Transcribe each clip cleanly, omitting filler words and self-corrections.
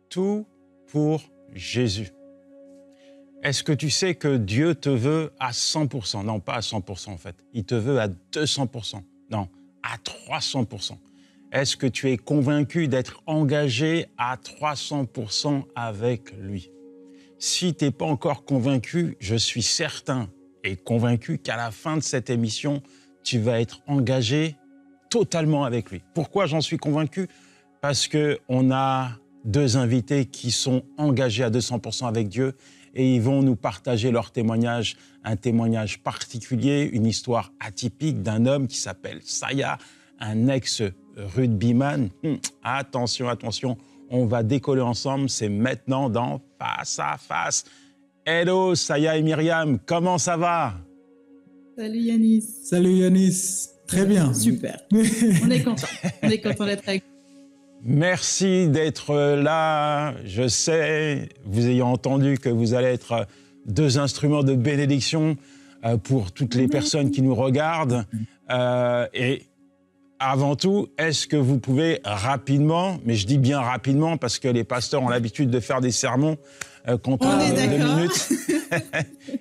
tout pour Jésus. Est-ce que tu sais que Dieu te veut à 100%? Non, pas à 100% en fait. Il te veut à 200%. Non, à 300%. Est-ce que tu es convaincu d'être engagé à 300% avec lui? Si tu n'es pas encore convaincu, je suis certain et convaincu qu'à la fin de cette émission, tu vas être engagé totalement avec lui. Pourquoi j'en suis convaincu? Parce qu'on a deux invités qui sont engagés à 200% avec Dieu et ils vont nous partager leur témoignage, un témoignage particulier, une histoire atypique d'un homme qui s'appelle Saya, un ex-rugbyman. Attention, attention, on va décoller ensemble, c'est maintenant dans Face à Face. Hello Saya et Myriam, comment ça va? Salut Yanis. Salut Yanis, très bien. Super, on est content d'être avec vous. Merci d'être là. Je sais, vous ayant entendu que vous allez être deux instruments de bénédiction pour toutes les personnes qui nous regardent. Et avant tout, est-ce que vous pouvez rapidement, mais je dis bien rapidement parce que les pasteurs ont l'habitude de faire des sermons quand on a 2 minutes.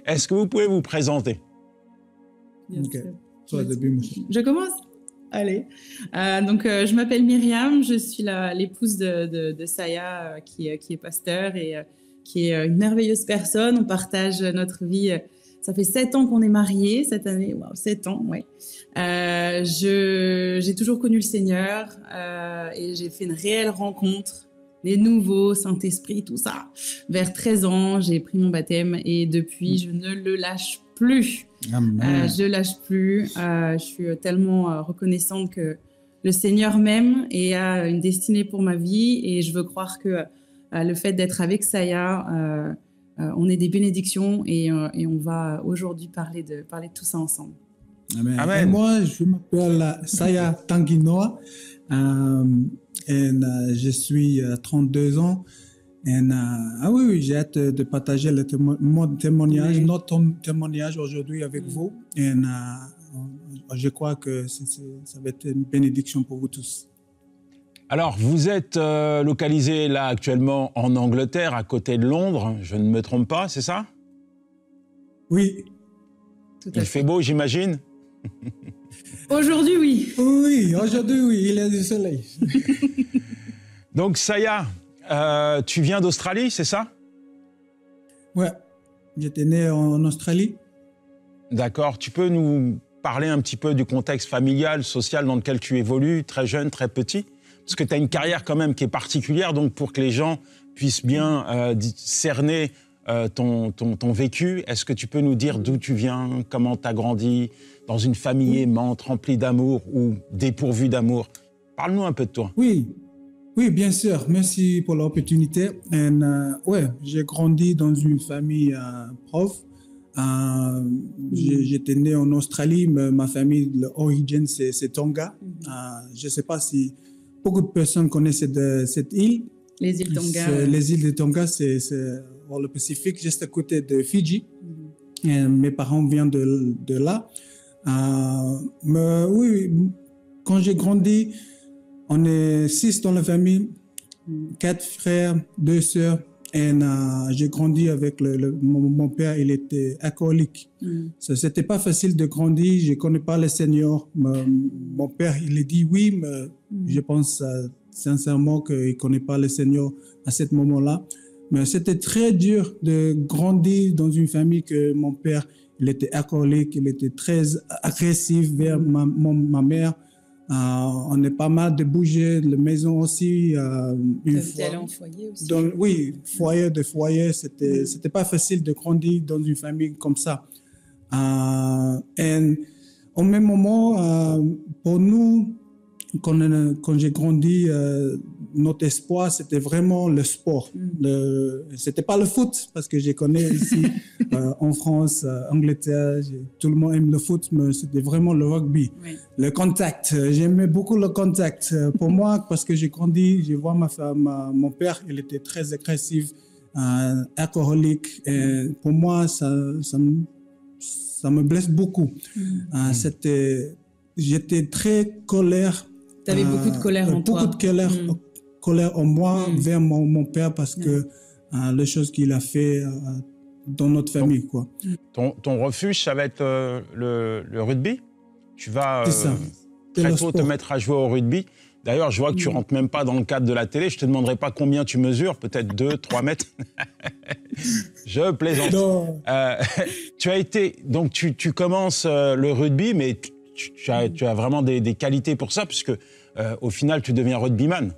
Est-ce que vous pouvez vous présenter? Okay. Je commence? Allez. Je m'appelle Myriam, je suis l'épouse de Saya qui est pasteur et qui est une merveilleuse personne. On partage notre vie. Ça fait 7 ans qu'on est mariés cette année. Wow, 7 ans, ouais. J'ai toujours connu le Seigneur et j'ai fait une réelle rencontre, les nouveaux, Saint-Esprit, tout ça. Vers 13 ans, j'ai pris mon baptême et depuis, je ne le lâche plus. Je ne lâche plus. Je suis tellement reconnaissante que le Seigneur m'aime et a une destinée pour ma vie. Et je veux croire que le fait d'être avec Saya, on est des bénédictions et on va aujourd'hui parler de tout ça ensemble. Amen. Amen. Et moi, je m'appelle Saya Tanguinoa et je suis 32 ans. Oui, j'ai hâte de partager mon témoignage, notre témoignage aujourd'hui avec vous. Et je crois que ça va être une bénédiction pour vous tous. Alors, vous êtes localisé là actuellement en Angleterre, à côté de Londres, je ne me trompe pas, c'est ça? Oui. Il fait beau, j'imagine? Aujourd'hui, oui. Oui, aujourd'hui, oui, il y a du soleil. Donc, Saya, tu viens d'Australie, c'est ça? Ouais, j'étais né en Australie. D'accord, tu peux nous parler un petit peu du contexte familial, social dans lequel tu évolues, très jeune, très petit? Parce que tu as une carrière quand même qui est particulière, donc pour que les gens puissent bien cerner ton vécu, est-ce que tu peux nous dire d'où tu viens, comment tu as grandi, dans une famille aimante, remplie d'amour ou dépourvue d'amour? Parle-nous un peu de toi. Oui, bien sûr. Merci pour l'opportunité. J'ai grandi dans une famille prof. J'étais né en Australie, mais ma famille, l'origine, c'est Tonga. Je ne sais pas si beaucoup de personnes connaissent cette île. Les îles Tonga. Les îles de Tonga, c'est dans le Pacifique, juste à côté de Fidji. Et mes parents viennent de là. Mais oui, quand j'ai grandi, on est 6 dans la famille, 4 frères, 2 sœurs. Et j'ai grandi avec mon père, il était alcoolique. C'était pas facile de grandir, je connais pas le Seigneur. Mon père, il a dit oui, mais je pense sincèrement qu'il connaît pas le Seigneur à ce moment-là. Mais c'était très dur de grandir dans une famille que mon père, il était alcoolique, il était très agressif vers ma mère. On est pas mal de bouger, la maison aussi. Une fois. Allé en foyer aussi. Oui, foyer, c'était pas facile de grandir dans une famille comme ça. Et au même moment, pour nous, quand j'ai grandi, notre espoir, c'était vraiment le sport. C'était pas le foot, parce que je connais ici, en France, Angleterre, tout le monde aime le foot, mais c'était vraiment le rugby. Oui. Le contact, j'aimais beaucoup le contact. Pour moi, parce que j'ai grandi, je vois mon père, il était très agressif, alcoolique. Et pour moi, ça me blesse beaucoup. J'étais très colère. Tu avais beaucoup de colère en toi. Beaucoup de colère colère en moi vers mon père parce que les choses qu'il a fait dans notre famille, quoi. Ton refuge, ça va être le rugby. Tu vas très tôt te mettre à jouer au rugby. D'ailleurs, je vois que tu rentres même pas dans le cadre de la télé. Je te demanderai pas combien tu mesures, peut-être 2, 3 mètres. Je plaisante. Tu as été, donc tu commences le rugby, mais tu as vraiment des qualités pour ça, puisque au final, tu deviens rugbyman.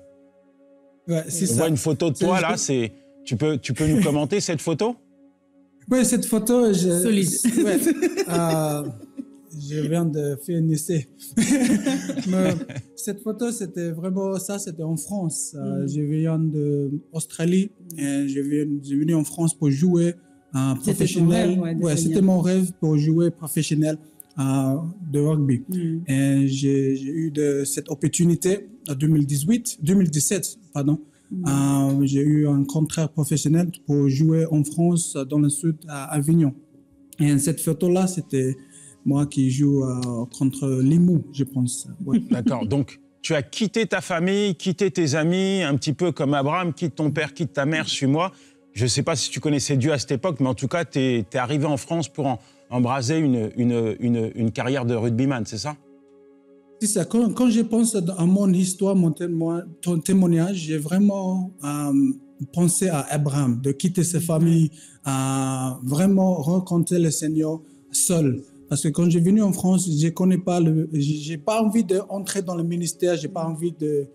Ouais, c'est ça. On voit une photo de toi là. Tu peux nous commenter cette photo? Oui, cette photo, solide. Je viens de faire un essai. Mais cette photo, c'était vraiment ça, c'était en France. Je viens d'Australie et je venu en France pour jouer professionnel. C'était mon rêve pour jouer professionnel de rugby. Et j'ai eu cette opportunité en 2017, pardon. J'ai eu un contrat professionnel pour jouer en France, dans le sud, à Avignon. Et cette photo-là, c'était moi qui joue contre Limoux, je pense. Ouais. D'accord. Donc, tu as quitté ta famille, quitté tes amis, un petit peu comme Abraham, quitte ton père, quitte ta mère, suis-moi. Je ne sais pas si tu connaissais Dieu à cette époque, mais en tout cas, tu es arrivé en France pour embraser une carrière de rugbyman, c'est ça? C'est ça. Quand je pense à mon histoire, ton témoignage, j'ai vraiment pensé à Abraham, de quitter sa famille, à vraiment rencontrer le Seigneur seul. Parce que quand j'ai venu en France, je connais pas j'ai pas envie d'entrer dans le ministère, j'ai pas envie de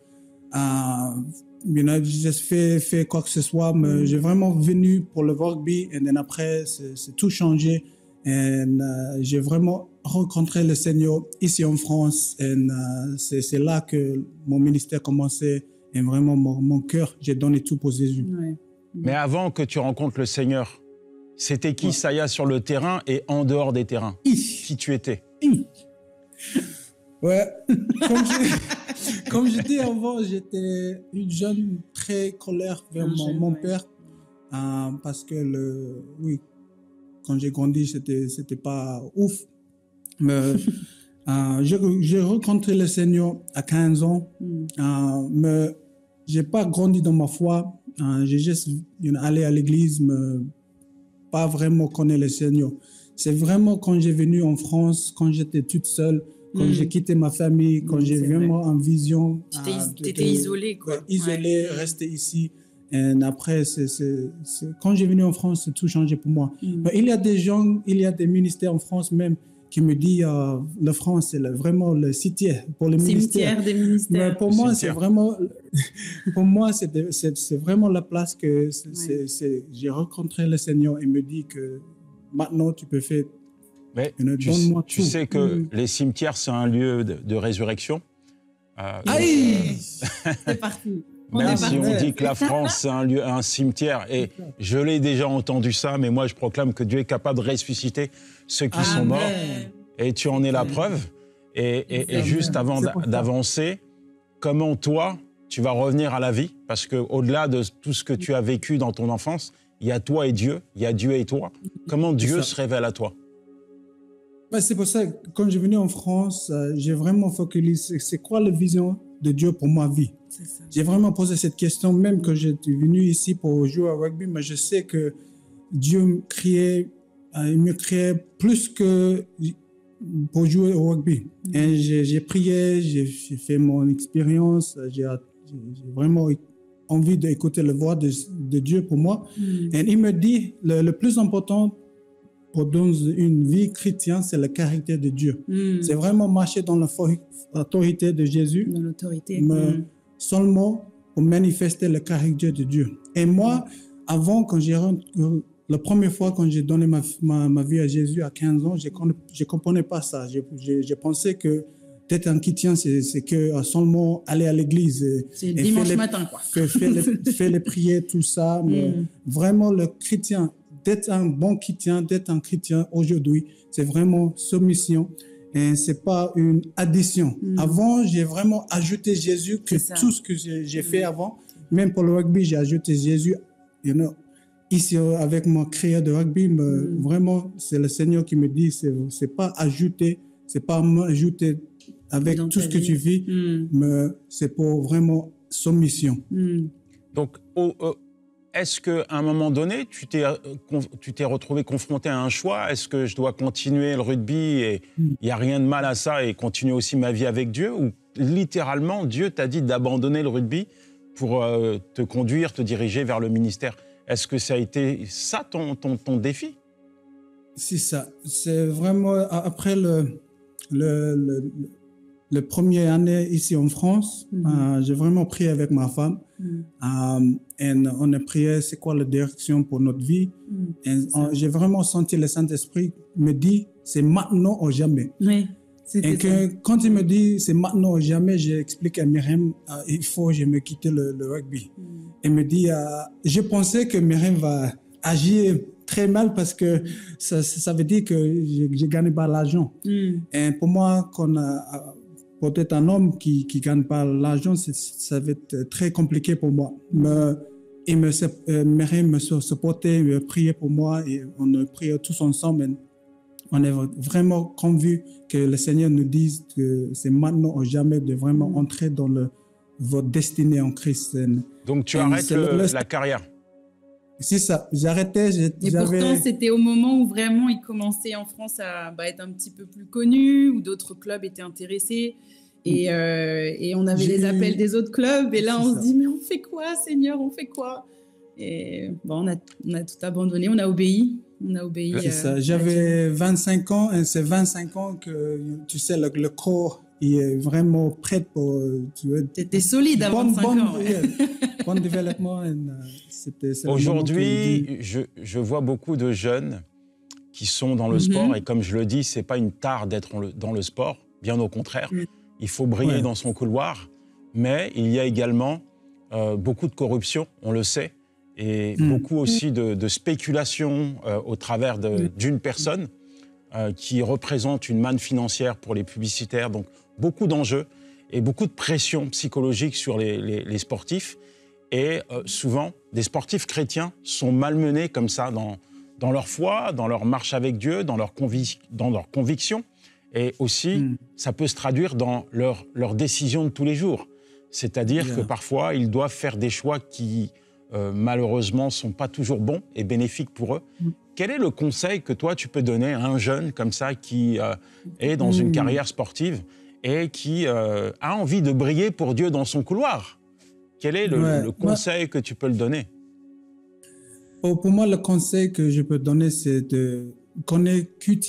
juste faire quoi que ce soit, mais j'ai vraiment venu pour le rugby et then après c'est tout changé et j'ai vraiment rencontré le Seigneur ici en France et c'est là que mon ministère commençait et vraiment mon cœur, j'ai donné tout pour Jésus. Ouais. Mais avant que tu rencontres le Seigneur, c'était qui Saya sur le terrain et en dehors des terrains? Qui tu étais? Ouais, comme j'étais avant, j'étais une jeune très colère vers mon père parce que quand j'ai grandi, c'était pas ouf. Mais j'ai rencontré le Seigneur à 15 ans, mais j'ai pas grandi dans ma foi. J'ai juste allé à l'église, mais pas vraiment connaître le Seigneur. C'est vraiment quand j'ai venu en France, quand j'étais toute seule, quand j'ai quitté ma famille, quand j'ai vraiment en vision. Tu étais isolé, quoi. Isolé, resté ici. Et après, quand j'ai venu en France, c'est tout changé pour moi. Mais il y a des gens, il y a des ministères en France même qui me disent la France, c'est vraiment le cimetière pour les ministères. Cimetière des ministères. Mais pour moi, c'est vraiment, c'est vraiment la place que j'ai rencontré le Seigneur et me dit que maintenant tu peux faire. Mais tu sais que les cimetières, c'est un lieu de résurrection. Aïe c'est parti. Même si on dit que la France, c'est un cimetière, et je l'ai déjà entendu ça, mais moi je proclame que Dieu est capable de ressusciter ceux qui sont morts, et tu en es la preuve. Et juste avant d'avancer, comment toi, tu vas revenir à la vie? Parce qu'au-delà de tout ce que tu as vécu dans ton enfance, il y a toi et Dieu, il y a Dieu et toi. Comment Dieu se révèle à toi? C'est pour ça que quand je suis venu en France, j'ai vraiment focalisé, c'est quoi la vision de Dieu pour ma vie? J'ai vraiment posé cette question, même quand j'étais venu ici pour jouer au rugby, mais je sais que Dieu me créait plus que pour jouer au rugby. Et j'ai prié, j'ai fait mon expérience, j'ai vraiment envie d'écouter la voix de Dieu pour moi. Et il me dit, le plus important pour dans une vie chrétienne, c'est le caractère de Dieu. C'est vraiment marcher dans l'autorité de Jésus. Dans l'autorité. Mais seulement pour manifester le caractère de Dieu. Et moi, avant, la première fois quand j'ai donné ma vie à Jésus à 15 ans, je ne comprenais pas ça. Je pensais que d'être un chrétien, c'est que seulement aller à l'église. C'est dimanche matin, quoi. Faire les prières, tout ça. Mais vraiment, le chrétien, d'être un bon chrétien, d'être un chrétien aujourd'hui, c'est vraiment soumission. Et c'est pas une addition. Avant, j'ai vraiment ajouté Jésus que tout ce que j'ai fait avant. Même pour le rugby, j'ai ajouté Jésus. Ici, avec mon créateur de rugby, vraiment, c'est le Seigneur qui me dit, c'est pas ajouter, c'est pas m'ajouter avec tout ce que tu vis, mais c'est pour vraiment soumission. Donc, est-ce qu'à un moment donné, tu t'es retrouvé confronté à un choix? Est-ce que je dois continuer le rugby et il n'y a rien de mal à ça et continuer aussi ma vie avec Dieu? Ou littéralement, Dieu t'a dit d'abandonner le rugby pour te conduire, te diriger vers le ministère? Est-ce que ça a été ça ton défi? C'est ça. C'est vraiment après le première année ici en France, j'ai vraiment prié avec ma femme. Et on a prié c'est quoi la direction pour notre vie. J'ai vraiment senti le Saint-Esprit me dire c'est maintenant ou jamais. Oui, et que quand il me dit c'est maintenant ou jamais, j'ai expliqué à Myriam il faut que je me quitte le rugby. Elle me dit je pensais que Myriam va agir très mal parce que ça veut dire que je gagne pas l'argent. Et pour moi, peut-être un homme qui gagne pas l'argent, ça va être très compliqué pour moi. Myriam me supportait, me priait pour moi et on a prié tous ensemble. Et on est vraiment convaincus que le Seigneur nous dise que c'est maintenant ou jamais de vraiment entrer dans votre destinée en Christ. Donc tu arrêtes la carrière. C'est ça, j'arrêtais. Et pourtant, c'était au moment où vraiment il commençait en France à être un petit peu plus connu, où d'autres clubs étaient intéressés. Et on avait les appels des autres clubs. Et là, on se dit, mais on fait quoi, Seigneur, on fait quoi? Et bon, on a tout abandonné, on a obéi. C'est ça, j'avais 25 ans et c'est 25 ans que, tu sais, le corps il est vraiment prêt pour... T'étais solide à 25 ans. Bon développement. Aujourd'hui, je vois beaucoup de jeunes qui sont dans le sport et comme je le dis, c'est pas une tare d'être dans le sport, bien au contraire. Il faut briller dans son couloir, mais il y a également beaucoup de corruption, on le sait, et beaucoup aussi de spéculation au travers d'une personne qui représente une manne financière pour les publicitaires, donc beaucoup d'enjeux et beaucoup de pression psychologique sur les sportifs. Et souvent, des sportifs chrétiens sont malmenés comme ça dans leur foi, dans leur marche avec Dieu, dans leur conviction. Et aussi, ça peut se traduire dans leurs décisions de tous les jours. C'est-à-dire que parfois, ils doivent faire des choix qui, malheureusement, ne sont pas toujours bons et bénéfiques pour eux. Quel est le conseil que toi, tu peux donner à un jeune comme ça qui est dans une carrière sportive et qui a envie de briller pour Dieu dans son couloir? Quel est le conseil que tu peux le donner? Pour moi, le conseil que je peux donner, c'est de connaître qui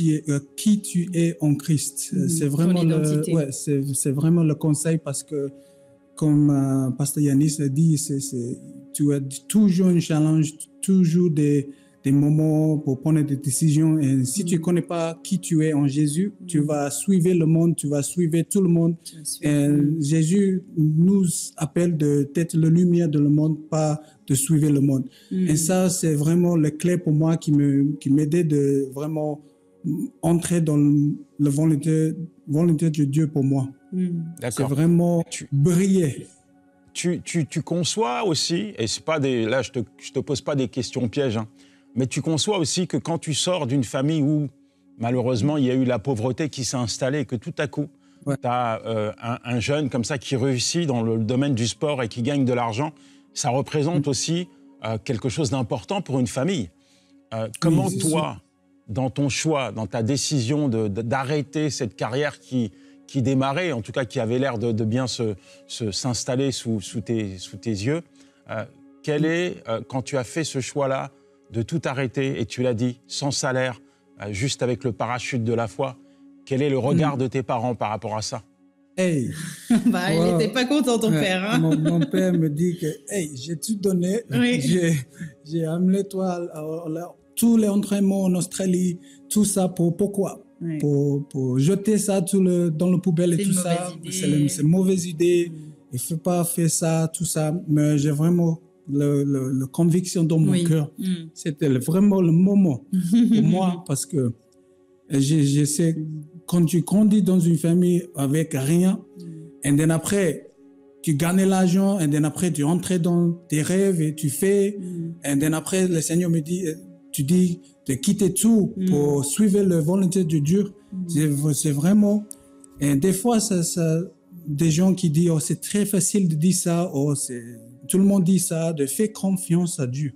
tu es en Christ. C'est vraiment c'est vraiment le conseil parce que, comme Pasteur Yanis a dit, tu as toujours un challenge, toujours des moments pour prendre des décisions. Et si tu ne connais pas qui tu es en Jésus, tu vas suivre le monde, tu vas suivre tout le monde. Et Jésus nous appelle d'être la lumière de le monde, pas de suivre le monde. Et ça, c'est vraiment la clé pour moi qui m'aidait de vraiment entrer dans la volonté de Dieu pour moi. C'est vraiment briller. Tu conçois aussi, et c'est pas là je te pose pas des questions pièges, hein, mais tu conçois aussi que quand tu sors d'une famille où, malheureusement, il y a eu la pauvreté qui s'est installée et que tout à coup, tu as un jeune comme ça qui réussit dans le domaine du sport et qui gagne de l'argent, ça représente aussi quelque chose d'important pour une famille. Comment toi, dans ton choix, dans ta décision d'arrêter cette carrière qui démarrait, en tout cas qui avait l'air de bien s'installer sous tes yeux, quel est, quand tu as fait ce choix-là, de tout arrêter, et tu l'as dit, sans salaire, juste avec le parachute de la foi, quel est le regard de tes parents par rapport à ça? Il n'était pas content, ton père. Hein? Mon père me dit que j'ai tout donné, j'ai amené toi tous les entraînements en Australie, tout ça pourquoi? Pour jeter ça dans la poubelle et tout ça. C'est une mauvaise idée. Il ne faut pas faire ça, tout ça. Mais j'ai vraiment la conviction dans mon cœur. C'était vraiment le moment pour moi parce que je sais, quand tu grandis dans une famille avec rien, et then après, tu gagnes l'argent, et then après, tu entres dans tes rêves et tu fais, et then après, le Seigneur me dit, tu dis de quitter tout pour suivre la volonté de Dieu. C'est vraiment, et des fois, des gens qui disent oh, c'est très facile de dire ça, oh, tout le monde dit ça, de faire confiance à Dieu.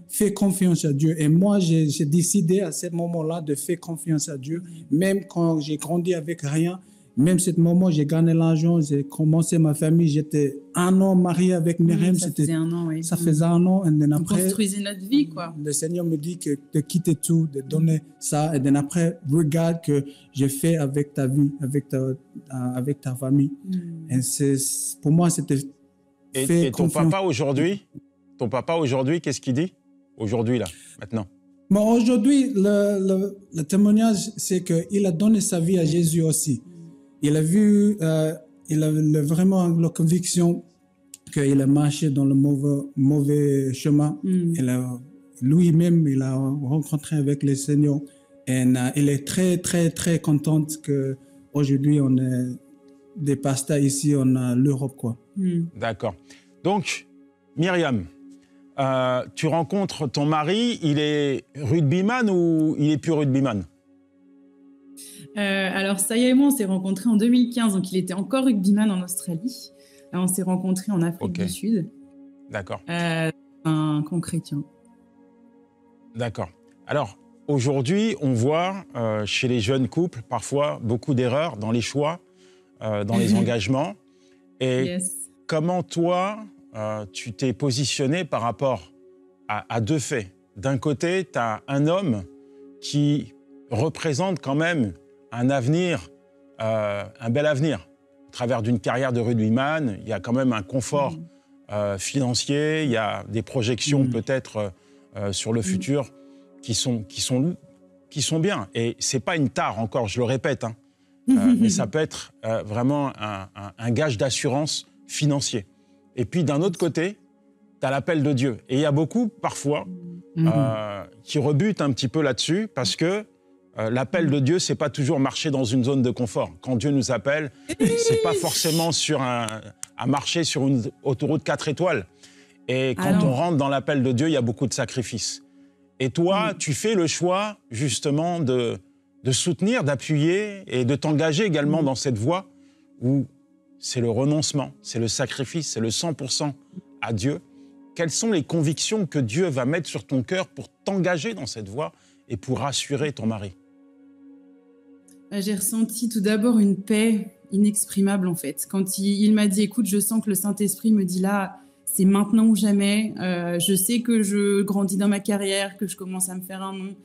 Fais confiance à Dieu. Et moi, j'ai décidé à ce moment-là de faire confiance à Dieu, même quand j'ai grandi avec rien. Même ce moment, j'ai gagné l'argent, j'ai commencé ma famille, j'étais 1 an marié avec Myriam. Ça faisait 1 an, oui. Ça faisait 1 an. Et On après, construisait notre vie, quoi. Le Seigneur me dit que de quitter tout, de donner ça. Et après, regarde que j'ai fait avec ta vie, avec ta famille. Et pour moi, c'était Et ton papa aujourd'hui, qu'est-ce qu'il dit? Aujourd'hui, là, maintenant. Bon, aujourd'hui, le témoignage, c'est qu'il a donné sa vie à Jésus aussi. Il a vu, il a vraiment la conviction qu'il a marché dans le mauvais chemin. Lui-même, il a rencontré avec le Seigneur. Et il est très, très, très content qu'aujourd'hui, on est des pasteurs ici en Europe, quoi. D'accord. Donc, Myriam, tu rencontres ton mari, il est rugbyman ou il est plus rugbyman? Alors, Saya et moi, on s'est rencontrés en 2015, donc il était encore rugbyman en Australie. Là, on s'est rencontrés en Afrique du Sud. D'accord. Un camp chrétien. D'accord. Alors, aujourd'hui, on voit chez les jeunes couples, parfois, beaucoup d'erreurs dans les choix, dans les engagements. Et comment, toi, tu t'es positionné par rapport à 2 faits? D'un côté, tu as un homme qui représente quand même un avenir, un bel avenir. Au travers d'une carrière de rugbyman, il y a quand même un confort financier, il y a des projections peut-être sur le futur qui sont bien. Et ce n'est pas une tare encore, je le répète, hein, mais ça peut être vraiment un gage d'assurance financier. Et puis d'un autre côté, tu as l'appel de Dieu. Et il y a beaucoup, parfois, qui rebutent un petit peu là-dessus parce que l'appel de Dieu, c'est pas toujours marcher dans une zone de confort. Quand Dieu nous appelle, c'est pas forcément à marcher sur une autoroute 4 étoiles. Et quand on rentre dans l'appel de Dieu, il y a beaucoup de sacrifices. Et toi, tu fais le choix, justement, de soutenir, d'appuyer et de t'engager également dans cette voie où c'est le renoncement, c'est le sacrifice, c'est le 100% à Dieu. Quelles sont les convictions que Dieu va mettre sur ton cœur pour t'engager dans cette voie et pour rassurer ton mari? J'ai ressenti tout d'abord une paix inexprimable, en fait. Quand il m'a dit, écoute, je sens que le Saint-Esprit me dit là, c'est maintenant ou jamais. Je sais que je grandis dans ma carrière, que je commence à me faire un nom.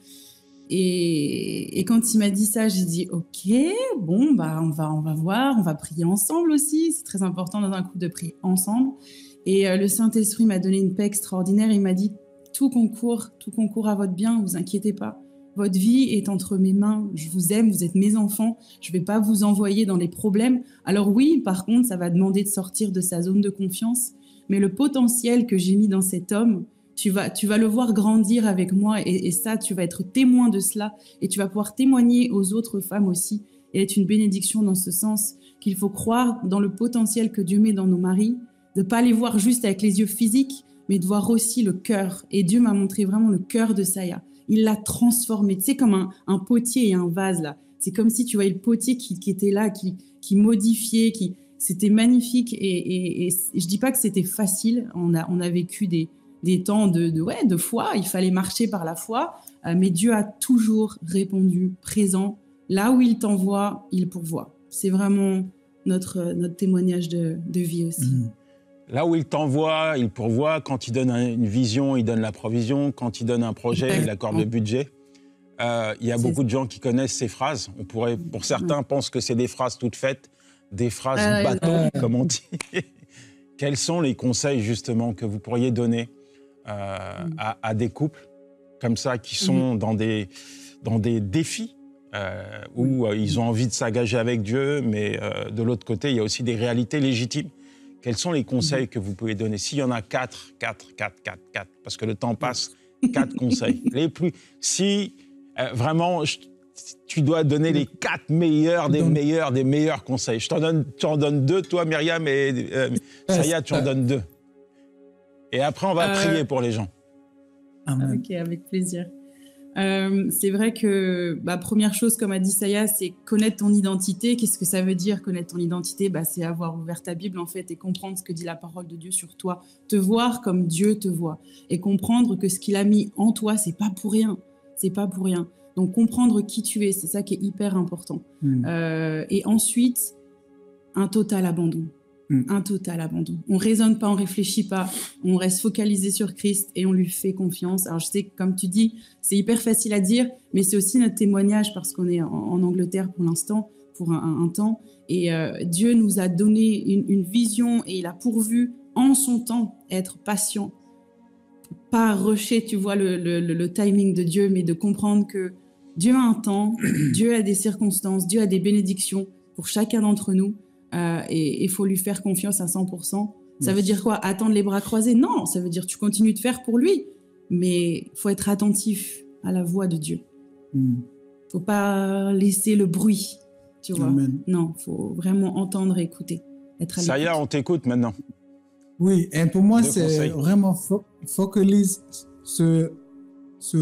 Et quand il m'a dit ça, j'ai dit, OK, bon, bah, on va voir, on va prier ensemble aussi. C'est très important dans un couple de prier ensemble. Et le Saint-Esprit m'a donné une paix extraordinaire. Il m'a dit, tout concourt à votre bien, vous inquiétez pas. Votre vie est entre mes mains, je vous aime, vous êtes mes enfants, je ne vais pas vous envoyer dans les problèmes. Alors oui, par contre, ça va demander de sortir de sa zone de confiance, mais le potentiel que j'ai mis dans cet homme, tu vas le voir grandir avec moi et ça, tu vas être témoin de cela et tu vas pouvoir témoigner aux autres femmes aussi et être une bénédiction dans ce sens qu'il faut croire dans le potentiel que Dieu met dans nos maris, de ne pas les voir juste avec les yeux physiques, mais de voir aussi le cœur. Et Dieu m'a montré vraiment le cœur de Saya. Il l'a transformé, tu sais, comme un potier et un vase, là. C'est comme si tu voyais le potier qui était là, qui modifiait, c'était magnifique. Et je dis pas que c'était facile. On a vécu des temps de foi. Il fallait marcher par la foi. Mais Dieu a toujours répondu présent. Là où il t'envoie, il pourvoit. C'est vraiment notre témoignage de vie aussi. Là où il t'envoie, il pourvoit. Quand il donne une vision, il donne la provision. Quand il donne un projet, il accorde le budget. Il y a beaucoup de gens qui connaissent ces phrases. Pour certains, pensent que c'est des phrases toutes faites, des phrases bateau, comme on dit. Quels sont les conseils, justement, que vous pourriez donner à des couples comme ça, qui sont dans des défis où ils ont envie de s'engager avec Dieu, mais de l'autre côté, il y a aussi des réalités légitimes. Quels sont les conseils que vous pouvez donner? S'il y en a 4, parce que le temps passe, 4 conseils. Si vraiment, tu dois donner les 4 meilleurs des meilleurs conseils. Tu en donnes 2, toi, Myriam, et Saya, tu en donnes 2. Et après, on va prier pour les gens. Amen. Ok, avec plaisir. C'est vrai que, première chose, comme a dit Saya, c'est connaître ton identité. Qu'est-ce que ça veut dire, connaître ton identité? C'est avoir ouvert ta Bible, en fait, et comprendre ce que dit la parole de Dieu sur toi. Te voir comme Dieu te voit. Et comprendre que ce qu'il a mis en toi, c'est pas pour rien. C'est pas pour rien. Donc, comprendre qui tu es, c'est ça qui est hyper important. Et ensuite, un total abandon. Un total abandon. On raisonne pas, on réfléchit pas, on reste focalisé sur Christ et on lui fait confiance. Alors je sais que, comme tu dis, c'est hyper facile à dire, mais c'est aussi notre témoignage parce qu'on est en Angleterre pour l'instant, pour un temps. Et Dieu nous a donné une vision et il a pourvu en son temps être patient. Pas rusher, tu vois, le timing de Dieu, mais de comprendre que Dieu a un temps, Dieu a des circonstances, Dieu a des bénédictions pour chacun d'entre nous. Et il faut lui faire confiance à 100%. Ça veut dire quoi? Attendre les bras croisés? Non, ça veut dire tu continues de faire pour lui. Mais il faut être attentif à la voix de Dieu. Faut pas laisser le bruit, tu vois. Amen. Non, faut vraiment entendre et écouter. Être à Saya, on t'écoute maintenant. Oui, et pour moi, Deux c'est conseils. vraiment focalise sur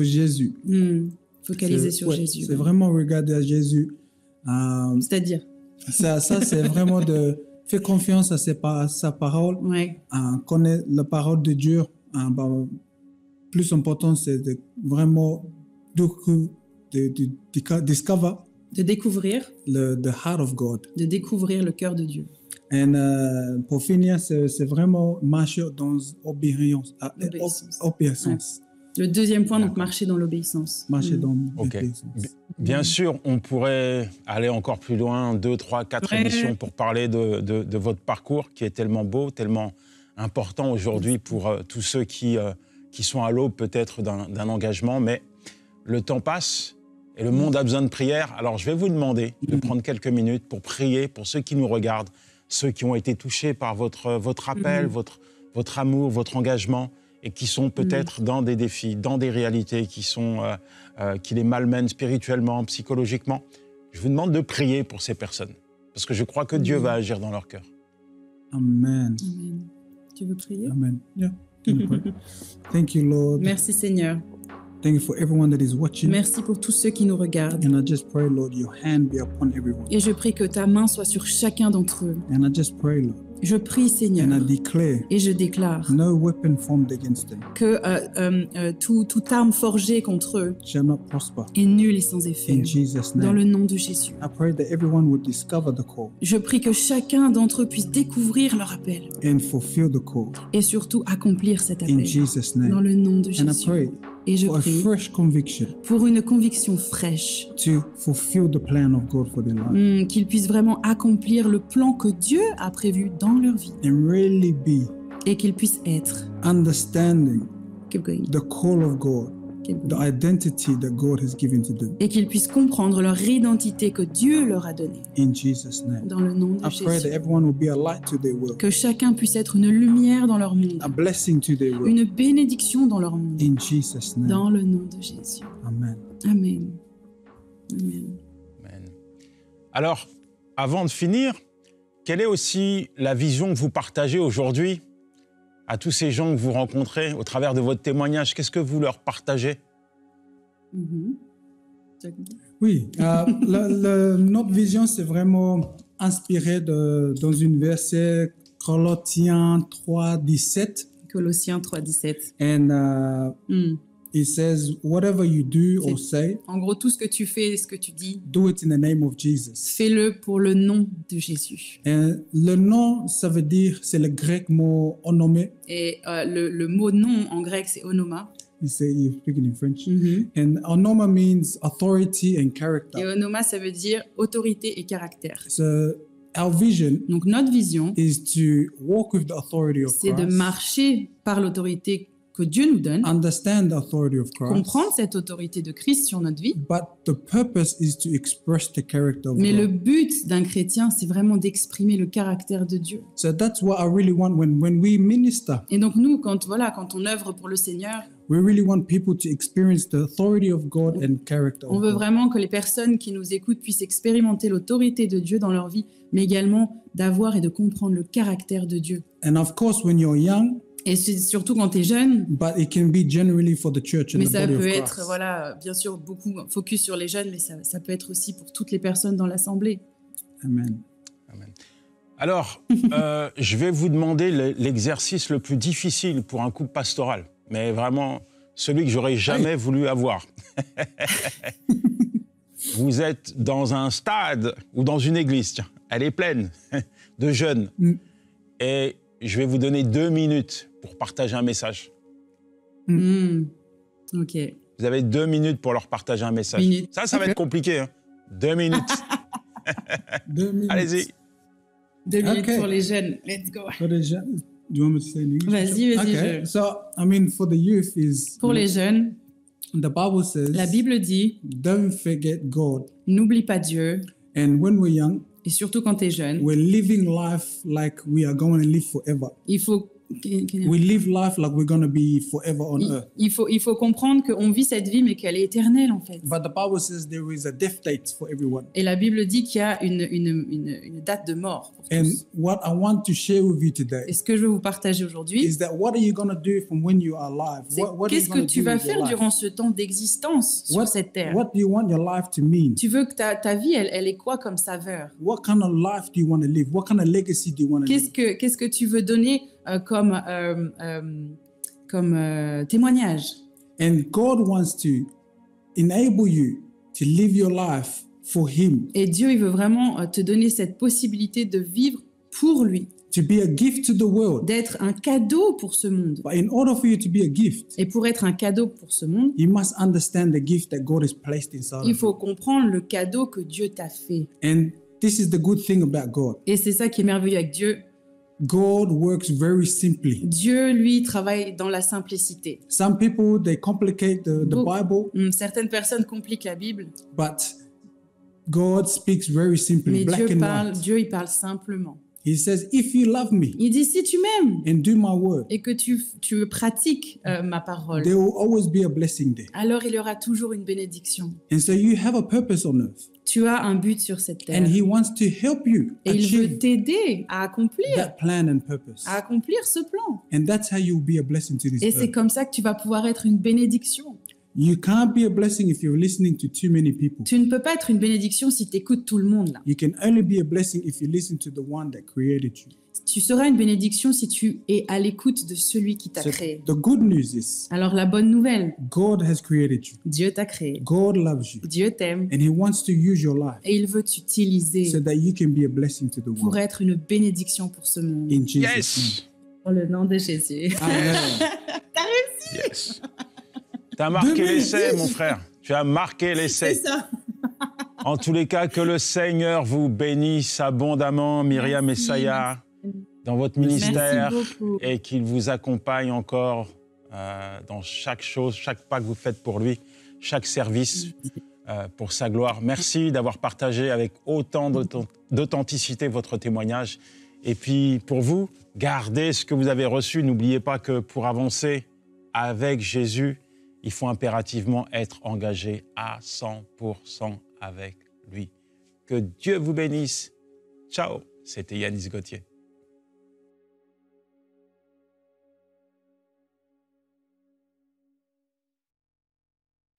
Jésus. Focaliser sur Jésus. C'est vraiment regarder à Jésus. C'est-à-dire? Ça c'est vraiment de faire confiance à sa parole, Ouais. connaître la parole de Dieu. Plus important, c'est de vraiment discover De découvrir, the heart of God. de découvrir le cœur de Dieu. Et pour finir, c'est vraiment marcher dans obéissance. Obéissance. Le deuxième point, donc D'accord. marcher dans l'obéissance. Marcher dans Ok. l'obéissance. Bien sûr, on pourrait aller encore plus loin, 2, 3, 4 Ouais. émissions pour parler de votre parcours qui est tellement beau, tellement important aujourd'hui pour tous ceux qui sont à l'aube peut-être d'un engagement. Mais le temps passe et le monde a besoin de prière. Alors je vais vous demander de prendre quelques minutes pour prier pour ceux qui nous regardent, ceux qui ont été touchés par votre appel, votre amour, votre engagement, et qui sont peut-être dans des défis, dans des réalités qui les malmènent spirituellement, psychologiquement. Je vous demande de prier pour ces personnes, parce que je crois que Dieu va agir dans leur cœur. Amen. Amen. Tu veux prier? Amen. Yeah. Can you pray? Thank you, Lord. Merci Seigneur. Thank you for everyone that is watching. Merci pour tous ceux qui nous regardent. And I just pray, Lord, your hand be upon everyone. Et je prie que ta main soit sur chacun d'entre eux. And I just pray, Lord, Je prie Seigneur and I declare et je déclare no weapon formed against them que toute arme forgée contre eux shall not prosper. est nulle et sans effet. In Jesus' Dans name. le nom de Jésus. I pray that everyone would discover the call Je prie que chacun d'entre eux puisse découvrir leur appel and fulfill the call. et surtout accomplir cet In appel. Jesus' Dans name. le nom de And I Jésus. pray Et je for a prie fresh conviction pour une conviction fraîche, to fulfill the plan of God for their life qu'ils puissent vraiment accomplir le plan que Dieu a prévu dans leur vie and really be et qu'ils puissent être. understanding Keep going, the call of God, keep the going. identity that God has given to them. Et qu'ils puissent comprendre leur identité que Dieu leur a donnée. In Jesus' name. Dans le nom de I pray that Jésus. everyone will be a light to their world, Que chacun puisse être une lumière dans leur monde, a blessing to their world. une bénédiction dans leur monde. In Jesus' name. Dans le nom de Jésus. Amen. Amen. Amen. Amen. Alors, avant de finir, quelle est aussi la vision que vous partagez aujourd'hui à tous ces gens que vous rencontrez au travers de votre témoignage? Qu'est-ce que vous leur partagez? Mhm. Oui, notre vision, c'est vraiment inspiré dans une verset Colossiens 3, 17. Colossiens 3, 17. And it says, whatever you do or say, En gros, tout ce que tu fais et ce que tu dis, do it in the name of Jesus. fais-le pour le nom de Jésus. Et le nom, ça veut dire, c'est le grec mot onomé. Et le mot nom en grec, c'est onoma. You say, you're speaking in French. Mhm. And onoma means authority and Et character. onoma, ça veut dire autorité et caractère. So our vision Donc notre vision, is to walk with the authority of c'est de Christ, marcher par l'autorité que Dieu nous donne, understand the authority of Christ, comprendre cette autorité de Christ sur notre vie. but the purpose is to express the character of Mais le God. but d'un chrétien, c'est vraiment d'exprimer le caractère de Dieu. So that's what I really want when we minister. Et donc nous, quand on œuvre pour le Seigneur, We really want people to experience the authority of God and character on of veut God. vraiment que les personnes qui nous écoutent puissent expérimenter l'autorité de Dieu dans leur vie, mais également d'avoir et de comprendre le caractère de Dieu. And of course, when you're young, Et c'est surtout quand tu es jeune. but it can be generally for the church and Mais the ça body of peut Christ. être, voilà, bien sûr, beaucoup focus sur les jeunes, mais ça peut être aussi pour toutes les personnes dans l'assemblée. Amen. Amen. Alors, je vais vous demander l'exercice le plus difficile pour un couple pastoral, mais vraiment celui que j'aurais jamais voulu avoir. Vous êtes dans un stade ou dans une église, tiens, elle est pleine de jeunes. Et je vais vous donner 2 minutes pour partager un message. Ok. Vous avez 2 minutes pour leur partager un message. Minutes. Ça va être compliqué. Hein. 2 minutes. 2 minutes. Allez-y. 2 minutes Okay. pour les jeunes. Let's go. For the do you want me to say in English? Vas-y, Okay. So, I mean, for the youth is Pour les jeunes, the Bible says, la Bible dit, don't forget God. n'oublie pas Dieu. And when we're young, Et surtout quand tu es jeune, we're living life like we are going to live forever. il faut... We live life like we're going to be forever on earth. Il faut comprendre qu'on vit cette vie, mais qu'elle est éternelle, en fait. But the Bible says there is a death date for everyone. Et la Bible dit qu'il y a une date de mort pour And tous. what I want to share with you Et today ce que je veux vous partager aujourd'hui, is that what are you going to do from when you are alive? c'est What are you qu'est-ce que going to tu do vas with your faire life? durant ce temps d'existence sur cette terre. What do you want your life to mean? Tu veux que ta vie, elle est quoi comme saveur? What kind of life do you want to live? What kind of legacy do you want to leave? Qu'est-ce que tu veux donner comme témoignage? And God wants to enable you to live your life for Him, Et Dieu, il veut vraiment te donner cette possibilité de vivre pour lui, to be a gift to the world. d'être un cadeau pour ce monde. But in order for you to be a gift, Et pour être un cadeau pour ce monde, you must understand the gift that God has placed inside il of faut comprendre le cadeau que Dieu t'a fait. you. And this is the good thing about God. Et c'est ça qui est merveilleux avec Dieu. God works very simply. Dieu, lui, travaille dans la simplicité. Some people, they complicate the Bible, Certaines personnes compliquent la Bible, but God speaks very simply, mais black and white. Dieu, il parle simplement. He says, if you love me Il dit, si tu m'aimes and do my word, et que tu pratiques ma parole, there will always be a blessing there. alors il y aura toujours une bénédiction. And so you have a purpose on earth. Tu as un but sur cette terre. And He wants to help you Et il veut achieve t'aider à accomplir that plan and purpose. ce plan. And that's how you'll be a blessing to this Et c'est earth. comme ça que tu vas pouvoir être une bénédiction. You can't be a blessing if you're listening to too many people. Tu ne peux pas être une bénédiction si tu écoutes tout le monde là. You can only be a blessing if you listen to the one that created you. Tu seras une bénédiction si tu es à l'écoute de celui qui t'a So créé. the good news is Alors la bonne nouvelle, God has created you. Dieu t'a créé. God loves you. Dieu t'aime And He wants to use your life et il veut t'utiliser so that you can be a blessing to the pour world. être une bénédiction pour ce monde. In Jesus' Yes. Dans le nom de Jésus. name. Amen. Yes. Tu as marqué l'essai, mon frère. Tu as marqué l'essai. C'est ça. En tous les cas, que le Seigneur vous bénisse abondamment, Myriam et Saya, dans votre ministère, Merci beaucoup. et qu'il vous accompagne encore dans chaque chose, chaque pas que vous faites pour lui, chaque service pour sa gloire. Merci d'avoir partagé avec autant d'authenticité votre témoignage. Et puis, pour vous, gardez ce que vous avez reçu. N'oubliez pas que pour avancer avec Jésus, il faut impérativement être engagé à 100% avec lui. Que Dieu vous bénisse. Ciao, c'était Yanis Gauthier.